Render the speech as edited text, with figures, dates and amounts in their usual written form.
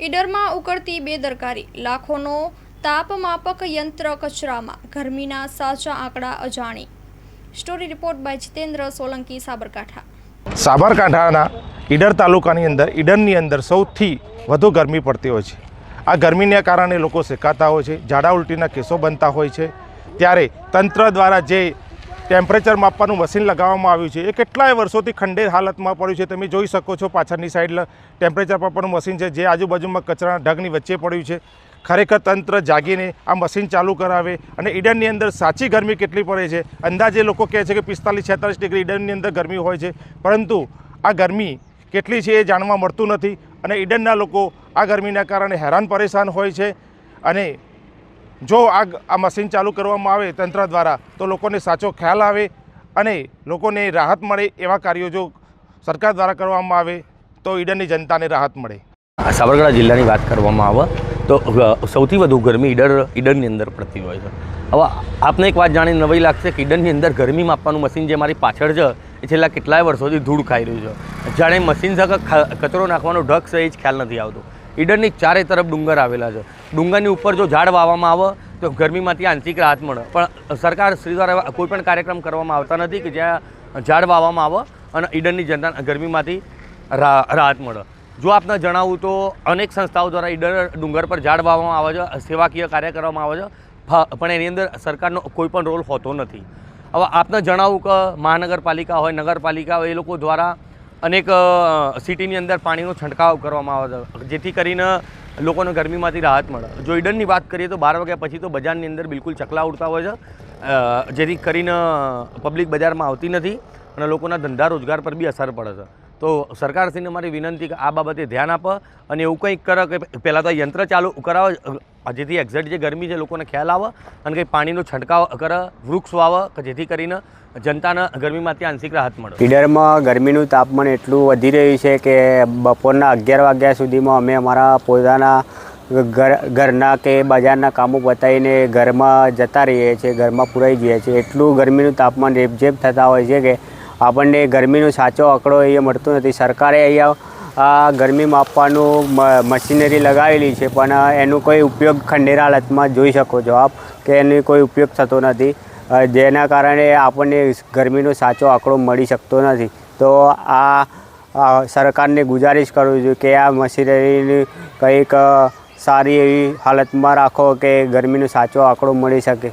ઈડરમાં ઉકળતી બેદરકારી, લાખોનો તાપમાપક યંત્ર કચરામાં, ગરમીના સાચા આંકડા અજાણી। Story report by Jitendra Solanki, Sabarkantha. સાબરકાંઠાના ઈડર તાલુકાની અંદર સૌથી વધુ ગરમી પડતી હોય છે। આ ગરમીને કારણે લોકો શેકાતા હોય છે, ઝાડા ઉલટીના કેસો બનતા હોય છે। ત્યારે તંત્ર દ્વારા જે ટેમ્પરેચર માપવાનું મશીન લગાવવામાં આવ્યું છે એ કેટલાય વર્ષોથી ખંડેર હાલતમાં પડ્યું છે। તમે જોઈ શકો છો પાછળની સાઈડ ટેમ્પરેચર માપવાનું મશીન છે, જે આજુબાજુમાં કચરાના ઢગની વચ્ચે પડ્યું છે। ખરેખર તંત્ર જાગીને આ મશીન ચાલુ કરાવે અને ઈડરની અંદર સાચી ગરમી કેટલી પડે છે। અંદાજે લોકો કહે છે કે 45-46 ડિગ્રી ઈડરની અંદર ગરમી હોય છે, પરંતુ આ ગરમી કેટલી છે એ જાણવા મળતું નથી અને ઈડરના લોકો આ ગરમીના કારણે હેરાન પરેશાન હોય છે। અને જો આ મશીન ચાલુ કરવામાં આવે તંત્ર દ્વારા તો લોકોને સાચો ખ્યાલ આવે અને લોકોને રાહત મળે એવા કાર્યો જો સરકાર દ્વારા કરવામાં આવે તો ઈડરની જનતાને રાહત મળે। સાબરકાંઠા જિલ્લાની વાત કરવામાં આવે તો સૌથી વધુ ગરમી ઈડરની અંદર પડતી હોય છે। હવે આપને એક વાત જાણીને નવાઈ લાગશે કે ઈડરની અંદર ગરમી માપવાનું મશીન જે મારી પાછળ છે એ છેલ્લા કેટલાય વર્ષોથી ધૂળ ખાઈ રહ્યું છે। જાણે મશીન સાથે કચરો નાખવાનો ઢગ છે એ જ ખ્યાલ નથી આવતો। ઈડરની ચારે તરફ ડુંગર આવેલા છે, ડુંગરની ઉપર જો ઝાડ વાવવામાં આવે તો ગરમીમાંથી આંશિક રાહત મળે, પણ સરકાર શ્રી દ્વારા કોઈ પણ કાર્યક્રમ કરવામાં આવતા નથી કે જ્યાં ઝાડ વાવવામાં આવે અને ઈડરની જનતા ગરમીમાંથી રાહત મળે। જો આપને જણાવું તો અનેક સંસ્થાઓ દ્વારા ઈડર ડુંગર પર ઝાડ વાવવામાં આવે છે, સેવાકીય કાર્ય કરવામાં આવે છે, પણ એની અંદર સરકારનો કોઈ પણ રોલ હોતો નથી। હવે આપને જણાવું કે મહાનગરપાલિકા હોય, નગરપાલિકા હોય, એ લોકો દ્વારા અનેક સિટીની અંદર પાણીનો છંટકાવ કરવામાં આવે છે, જેથી કરીને લોકોને ગરમીમાંથી રાહત મળે। જો ઈડરની વાત કરીએ તો 12 વાગ્યા પછી તો બજારની અંદર બિલકુલ ચકલા ઉડતા હોય છે, જેથી કરીને પબ્લિક બજારમાં આવતી નથી અને લોકોના ધંધા રોજગાર પર બી અસર પડે છે। તો સરકારશ્રીને મારી વિનંતી કે આ બાબતે ધ્યાન આપે અને એવું કંઈક કરે કે પહેલાં તો યંત્ર ચાલુ કરાવે, જેથી એક્ઝેક્ટ જે ગરમી છે લોકોને ખ્યાલ આવે અને કંઈ પાણીનો છંટકાવ કરે, વૃક્ષ વાવે કે જેથી કરીને જનતાને ગરમીમાંથી આંશિક રાહત મળે। ઈડરમાં ગરમીનું તાપમાન એટલું વધી રહ્યું છે કે બપોરના 11 વાગ્યા સુધીમાં અમે અમારા પોતાના ઘરના કે બજારના કામો પતાવીને ઘરમાં જતા રહીએ છીએ, ઘરમાં પુરાઈ જઈએ છીએ। એટલું ગરમીનું તાપમાન રેપઝેપ થતા હોય છે કે આપણને ગરમીનો સાચો આંકડો અહીંયા મળતો નથી। સરકારે અહીંયા આ ગરમી માપવાનું મશીનરી લગાવેલી છે, પણ એનો કોઈ ઉપયોગ ખંડેર હાલતમાં જોઈ શકો છો આપ કે એનો કોઈ ઉપયોગ થતો નથી, જેના કારણે આપણને ગરમીનો સાચો આંકડો મળી શકતો નથી। તો આ સરકારને ગુજારિશ કરું છું કે આ મશીનરીની કંઈક સારી એવી હાલતમાં રાખો કે ગરમીનો સાચો આંકડો મળી શકે।